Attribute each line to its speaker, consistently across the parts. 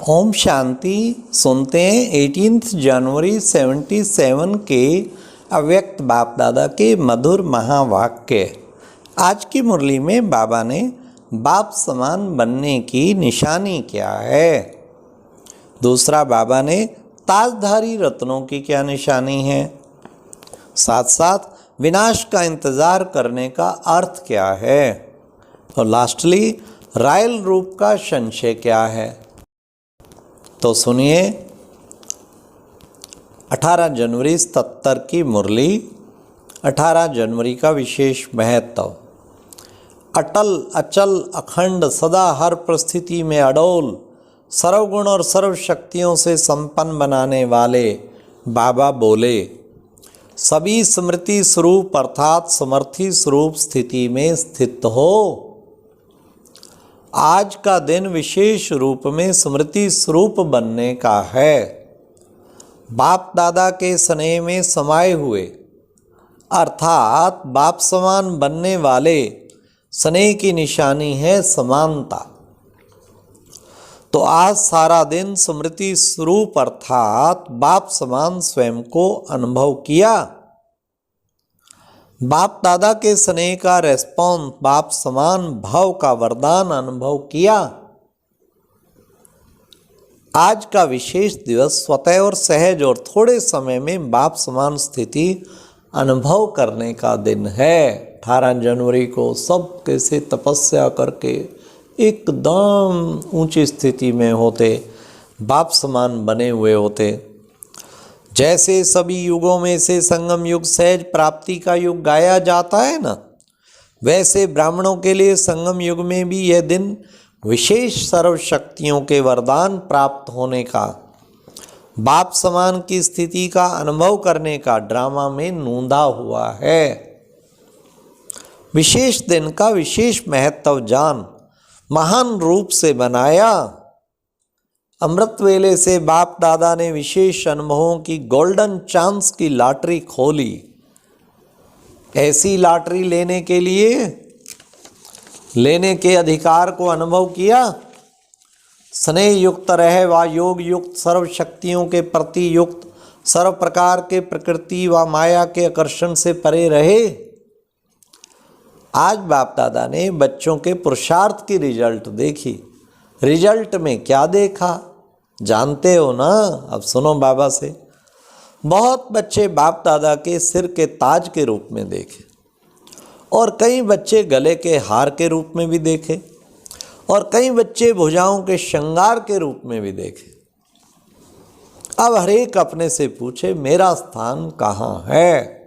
Speaker 1: ओम शांति। सुनते हैं 18 जनवरी 77 के अव्यक्त बाप दादा के मधुर महावाक्य। आज की मुरली में बाबा ने बाप समान बनने की निशानी क्या है। दूसरा, बाबा ने ताजधारी रत्नों की क्या निशानी है। साथ साथ विनाश का इंतज़ार करने का अर्थ क्या है। और लास्टली, रायल रूप का संशय क्या है। तो सुनिए 18 जनवरी 77 की मुरली। 18 जनवरी का विशेष महत्व। अटल अचल अखंड सदा हर परिस्थिति में अडोल सर्वगुण और सर्व शक्तियों से संपन्न बनाने वाले बाबा बोले, सभी स्मृति स्वरूप अर्थात समर्थी स्वरूप स्थिति में स्थित हो। आज का दिन विशेष रूप में स्मृति स्वरूप बनने का है। बाप दादा के स्नेह में समाये हुए अर्थात बाप समान बनने वाले स्नेह की निशानी है समानता। तो आज सारा दिन स्मृति स्वरूप अर्थात बाप समान स्वयं को अनुभव किया। बाप दादा के स्नेह का रेस्पॉन्स बाप समान भाव का वरदान अनुभव किया। आज का विशेष दिवस स्वतः और सहज और थोड़े समय में बाप समान स्थिति अनुभव करने का दिन है। 18 जनवरी को सब कैसे तपस्या करके एकदम ऊंची स्थिति में होते, बाप समान बने हुए होते। जैसे सभी युगों में से संगम युग सहज प्राप्ति का युग गाया जाता है ना, वैसे ब्राह्मणों के लिए संगम युग में भी यह दिन विशेष सर्व शक्तियों के वरदान प्राप्त होने का, बाप समान की स्थिति का अनुभव करने का ड्रामा में नूंदा हुआ है। विशेष दिन का विशेष महत्व जान महान रूप से बनाया। अमृत वेले से बाप दादा ने विशेष अनुभवों की गोल्डन चांस की लॉटरी खोली। ऐसी लॉटरी लेने के अधिकार को अनुभव किया। स्नेह युक्त रहे व योग युक्त सर्व शक्तियों के प्रति युक्त सर्व प्रकार के प्रकृति व माया के आकर्षण से परे रहे। आज बाप दादा ने बच्चों के पुरुषार्थ की रिजल्ट देखी। रिजल्ट में क्या देखा जानते हो ना। अब सुनो बाबा से। बहुत बच्चे बाप दादा के सिर के ताज के रूप में देखे और कई बच्चे गले के हार के रूप में भी देखे और कई बच्चे भुजाओं के श्रृंगार के रूप में भी देखे। अब हरेक अपने से पूछे मेरा स्थान कहाँ है।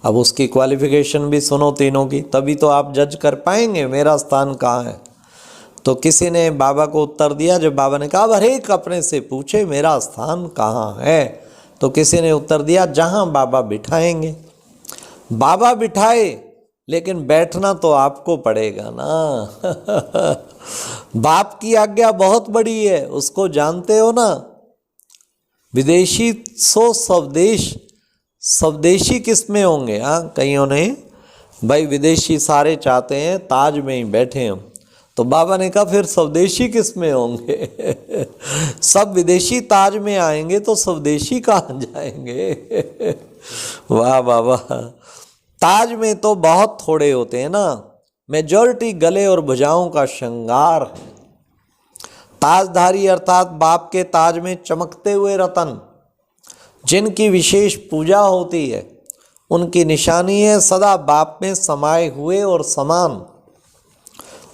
Speaker 1: अब उसकी क्वालिफिकेशन भी सुनो तीनों की, तभी तो आप जज कर पाएंगे मेरा स्थान कहाँ है। तो किसी ने बाबा को उत्तर दिया, जब बाबा ने कहा हर एक अपने से पूछे मेरा स्थान कहाँ है, तो किसी ने उत्तर दिया जहाँ बाबा बिठाएंगे। बाबा बिठाए लेकिन बैठना तो आपको पड़ेगा ना। बाप की आज्ञा बहुत बड़ी है, उसको जानते हो ना। विदेशी सो स्वदेशी किस में होंगे। हाँ, कईयों ने भाई विदेशी सारे चाहते हैं ताज में ही बैठे हम, तो बाबा ने कहा फिर स्वदेशी किस में होंगे। सब विदेशी ताज में आएंगे तो स्वदेशी कहाँ जाएंगे। वाह बाबा। ताज में तो बहुत थोड़े होते हैं ना, मेजॉरिटी गले और भुजाओं का श्रृंगार है। ताजधारी अर्थात बाप के ताज में चमकते हुए रतन जिनकी विशेष पूजा होती है, उनकी निशानी है सदा बाप में समाये हुए और समान।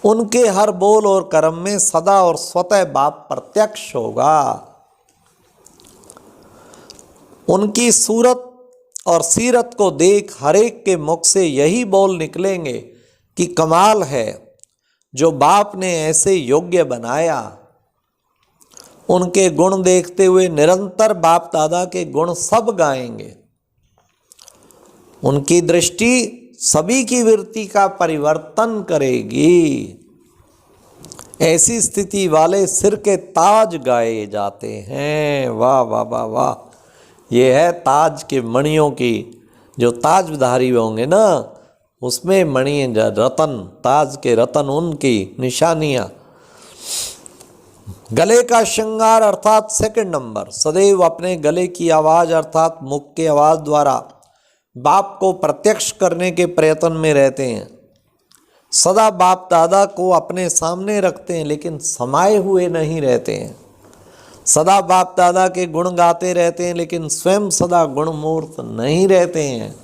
Speaker 1: उनके हर बोल और कर्म में सदा और स्वतः बाप प्रत्यक्ष होगा। उनकी सूरत और सीरत को देख हरेक के मुख से यही बोल निकलेंगे कि कमाल है जो बाप ने ऐसे योग्य बनाया। उनके गुण देखते हुए निरंतर बाप दादा के गुण सब गाएंगे। उनकी दृष्टि सभी की वृत्ति का परिवर्तन करेगी। ऐसी स्थिति वाले सिर के ताज गाए जाते हैं। वाह वाह वाह वाह। ये है ताज के मणियों की, जो ताजधारी होंगे ना, उसमें मणि रतन, ताज के रतन, उनकी निशानियाँ। गले का श्रृंगार अर्थात सेकंड नंबर, सदैव अपने गले की आवाज़ अर्थात मुख के आवाज़ द्वारा बाप को प्रत्यक्ष करने के प्रयत्न में रहते हैं। सदा बाप दादा को अपने सामने रखते हैं लेकिन समाये हुए नहीं रहते हैं। सदा बाप दादा के गुण गाते रहते हैं लेकिन स्वयं सदा गुणमूर्त नहीं रहते हैं।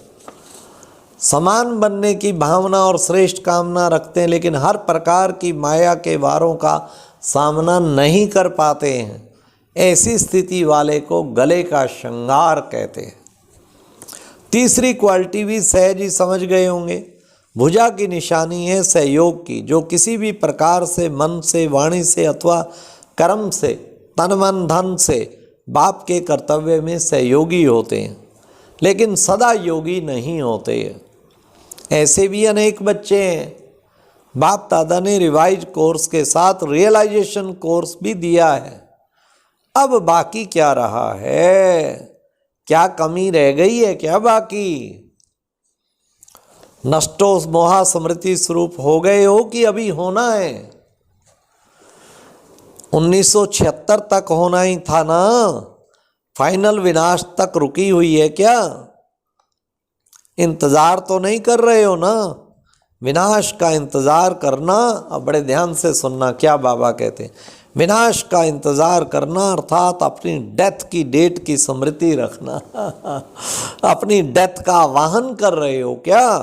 Speaker 1: समान बनने की भावना और श्रेष्ठ कामना रखते हैं लेकिन हर प्रकार की माया के वारों का सामना नहीं कर पाते हैं। ऐसी स्थिति वाले को गले का श्रृंगार कहते हैं। तीसरी क्वालिटी भी सहज ही समझ गए होंगे। भुजा की निशानी है सहयोग की, जो किसी भी प्रकार से मन से, वाणी से अथवा कर्म से, तन मन धन से बाप के कर्तव्य में सहयोगी होते हैं लेकिन सदा योगी नहीं होते हैं। ऐसे भी अनेक बच्चे हैं। बाप दादा ने रिवाइज कोर्स के साथ रियलाइजेशन कोर्स भी दिया है। अब बाकी क्या रहा है? क्या कमी रह गई है क्या बाकी? नष्टो मोहा स्मृति स्वरूप हो गए हो कि अभी होना है? 1976 तक होना ही था ना। फाइनल विनाश तक रुकी हुई है क्या? इंतजार तो नहीं कर रहे हो ना? विनाश का इंतजार करना, अब बड़े ध्यान से सुनना क्या बाबा कहते हैं। विनाश का इंतजार करना अर्थात अपनी डेथ की डेट की स्मृति रखना। अपनी डेथ का आवाहन कर रहे हो क्या?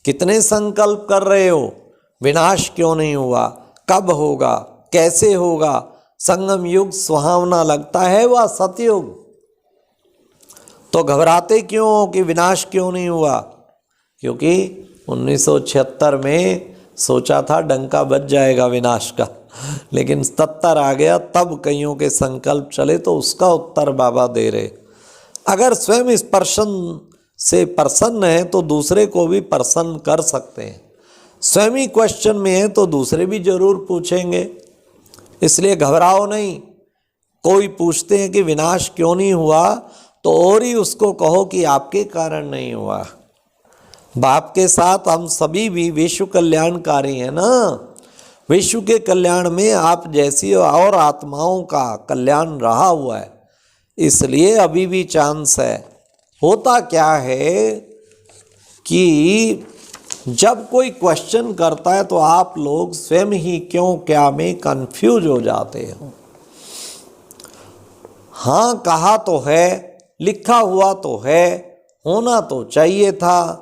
Speaker 1: कितने संकल्प कर रहे हो? विनाश क्यों नहीं हुआ? कब होगा? कैसे होगा? संगम युग सुहावना लगता है वह सतयुग, तो घबराते क्यों हो कि विनाश क्यों नहीं हुआ? क्योंकि 1976 में सोचा था डंका बज जाएगा विनाश का, लेकिन 77 आ गया, तब कईयों के संकल्प चले तो उसका उत्तर बाबा दे रहे। अगर स्वयं इस प्रश्न से प्रसन्न है तो दूसरे को भी प्रसन्न कर सकते हैं। स्वयं ही क्वेश्चन में है तो दूसरे भी जरूर पूछेंगे, इसलिए घबराओ नहीं। कोई पूछते हैं कि विनाश क्यों नहीं हुआ तो और ही उसको कहो कि आपके कारण नहीं हुआ। बाप के साथ हम सभी भी विश्व कल्याणकारी हैं ना। विश्व के कल्याण में आप जैसी और आत्माओं का कल्याण रहा हुआ है, इसलिए अभी भी चांस है। होता क्या है कि जब कोई क्वेश्चन करता है तो आप लोग स्वयं ही क्यों क्या में कंफ्यूज हो जाते हो। हाँ कहा तो है, लिखा हुआ तो है, होना तो चाहिए था,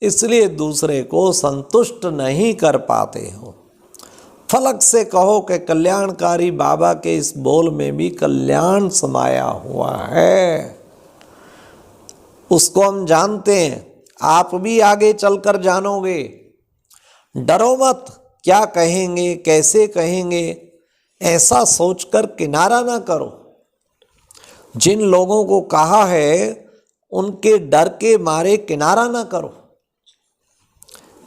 Speaker 1: इसलिए दूसरे को संतुष्ट नहीं कर पाते हो। फलक से कहो कि कल्याणकारी बाबा के इस बोल में भी कल्याण समाया हुआ है, उसको हम जानते हैं। आप भी आगे चलकर जानोगे। डरो मत, क्या कहेंगे कैसे कहेंगे ऐसा सोचकर किनारा ना करो। जिन लोगों को कहा है उनके डर के मारे किनारा ना करो।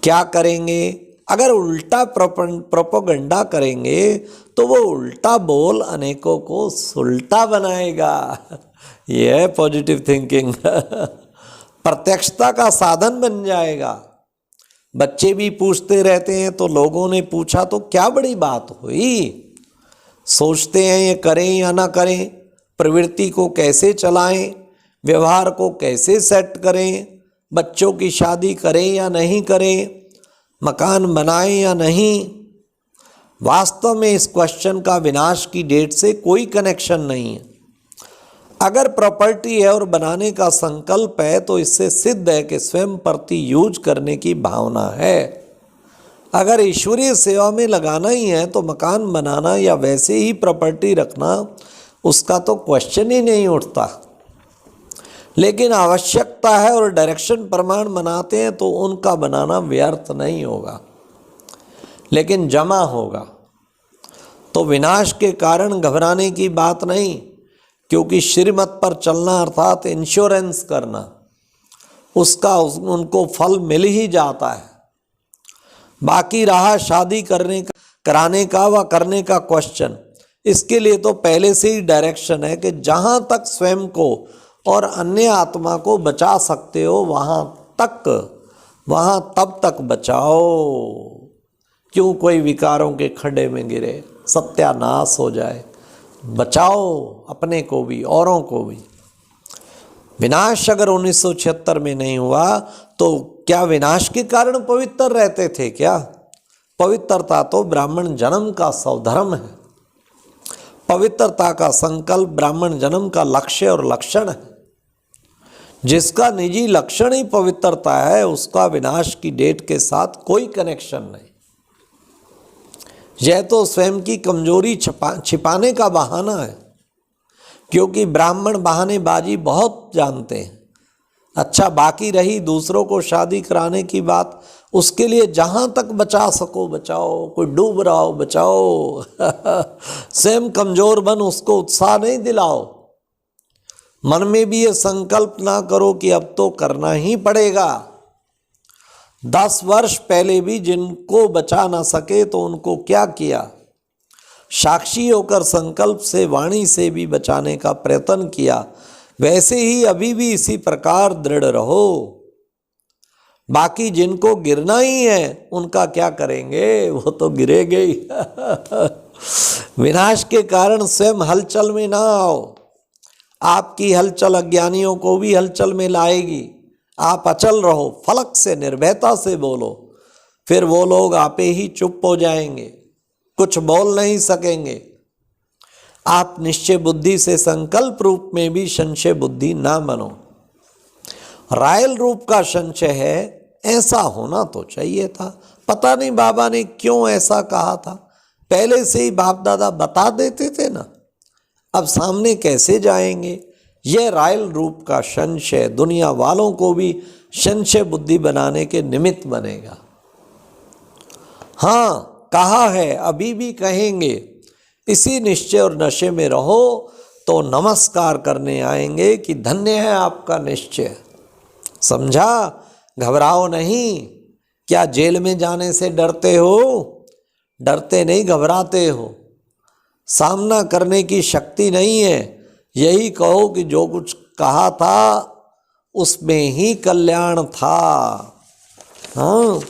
Speaker 1: क्या करेंगे? अगर उल्टा प्रोपेगेंडा करेंगे तो वो उल्टा बोल अनेकों को सुलटा बनाएगा। यह है पॉजिटिव थिंकिंग। प्रत्यक्षता का साधन बन जाएगा। बच्चे भी पूछते रहते हैं तो लोगों ने पूछा तो क्या बड़ी बात हुई। सोचते हैं ये करें या ना करें, प्रवृत्ति को कैसे चलाएं, व्यवहार को कैसे सेट करें, बच्चों की शादी करें या नहीं करें, मकान बनाएं या नहीं। वास्तव में इस क्वेश्चन का विनाश की डेट से कोई कनेक्शन नहीं है। अगर प्रॉपर्टी है और बनाने का संकल्प है तो इससे सिद्ध है कि स्वयं प्रति यूज करने की भावना है। अगर ईश्वरीय सेवा में लगाना ही है तो मकान बनाना या वैसे ही प्रॉपर्टी रखना उसका तो क्वेश्चन ही नहीं उठता। लेकिन आवश्यकता है और डायरेक्शन प्रमाण बनाते हैं तो उनका बनाना व्यर्थ नहीं होगा, लेकिन जमा होगा। तो विनाश के कारण घबराने की बात नहीं, क्योंकि श्रीमत पर चलना अर्थात इंश्योरेंस करना, उसका उनको फल मिल ही जाता है। बाकी रहा शादी कराने का व करने का क्वेश्चन, इसके लिए तो पहले से ही डायरेक्शन है कि जहाँ तक स्वयं को और अन्य आत्मा को बचा सकते हो वहाँ तब तक बचाओ। क्यों कोई विकारों के खड्डे में गिरे। सत्यानाश हो जाए। बचाओ अपने को भी औरों को भी। विनाश अगर 1976 में नहीं हुआ तो क्या विनाश के कारण पवित्र रहते थे क्या? पवित्रता तो ब्राह्मण जन्म का स्वधर्म है। पवित्रता का संकल्प ब्राह्मण जन्म का लक्ष्य और लक्षण है। जिसका निजी लक्षण ही पवित्रता है उसका विनाश की डेट के साथ कोई कनेक्शन नहीं। यह तो स्वयं की कमजोरी छिपाने का बहाना है, क्योंकि ब्राह्मण बहानेबाजी बहुत जानते हैं। अच्छा, बाकी रही दूसरों को शादी कराने की बात, उसके लिए जहाँ तक बचा सको बचाओ। कोई डूब रहा हो बचाओ स्वयं कमजोर बन उसको उत्साह नहीं दिलाओ। मन में भी ये संकल्प ना करो कि अब तो करना ही पड़ेगा। 10 वर्ष पहले भी जिनको बचा ना सके तो उनको क्या किया, साक्षी होकर संकल्प से वाणी से भी बचाने का प्रयत्न किया। वैसे ही अभी भी इसी प्रकार दृढ़ रहो। बाकी जिनको गिरना ही है उनका क्या करेंगे, वो तो गिरेंगे ही विनाश के कारण स्वयं हलचल में ना आओ। आपकी हलचल अज्ञानियों को भी हलचल में लाएगी। आप अचल रहो, फलक से निर्भयता से बोलो, फिर वो लोग आपे ही चुप हो जाएंगे, कुछ बोल नहीं सकेंगे। आप निश्चय बुद्धि से संकल्प रूप में भी संशय बुद्धि ना बनो। रायल रूप का संशय है, ऐसा होना तो चाहिए था। पता नहीं बाबा ने क्यों ऐसा कहा था, पहले से ही बाप दादा बता देते थे ना, अब सामने कैसे जाएंगे। यह रायल रूप का संशय दुनिया वालों को भी संशय बुद्धि बनाने के निमित्त बनेगा। हाँ, कहा है, अभी भी कहेंगे। इसी निश्चय और नशे में रहो तो नमस्कार करने आएंगे कि धन्य है आपका निश्चय। समझा? घबराओ नहीं। क्या जेल में जाने से डरते हो? डरते नहीं, घबराते हो। सामना करने की शक्ति नहीं है। यही कहो कि जो कुछ कहा था उसमें ही कल्याण था। हाँ,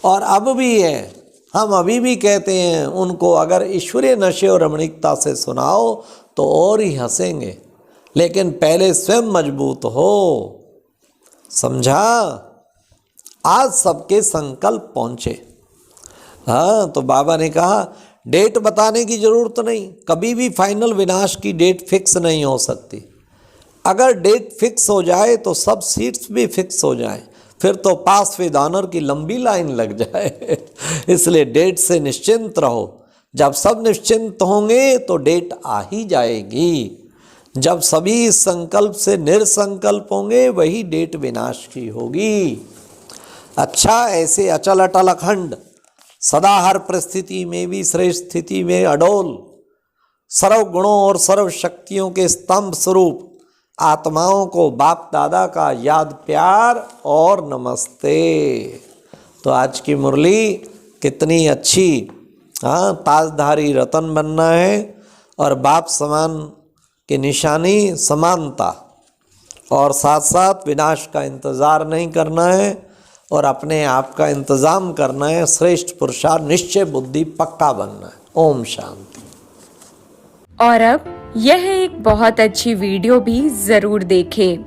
Speaker 1: और अब भी है। हम अभी भी कहते हैं उनको, अगर ईश्वरीय नशे और रमणीकता से सुनाओ तो और ही हंसेंगे, लेकिन पहले स्वयं मजबूत हो। समझा? आज सबके संकल्प पहुंचे। हाँ, तो बाबा ने कहा डेट बताने की जरूरत नहीं। कभी भी फाइनल विनाश की डेट फिक्स नहीं हो सकती। अगर डेट फिक्स हो जाए तो सब सीट्स भी फिक्स हो जाए, फिर तो पास विद ऑनर की लंबी लाइन लग जाए इसलिए डेट से निश्चिंत रहो। जब सब निश्चिंत होंगे तो डेट आ ही जाएगी। जब सभी इस संकल्प से निरसंकल्प होंगे वही डेट विनाश की होगी। अच्छा, ऐसे अचल अटल अखंड सदा हर परिस्थिति में भी श्रेष्ठ स्थिति में अडोल सर्व गुणों और सर्व शक्तियों के स्तंभ स्वरूप आत्माओं को बाप दादा का याद प्यार और नमस्ते। तो आज की मुरली कितनी अच्छी। हाँ, ताजधारी रतन बनना है और बाप समान की निशानी समानता, और साथ साथ विनाश का इंतज़ार नहीं करना है और अपने आप का इंतज़ाम करना है। श्रेष्ठ पुरुषार्थ निश्चय बुद्धि पक्का बनना है। ओम शांति।
Speaker 2: और अब यह एक बहुत अच्छी वीडियो भी जरूर देखें।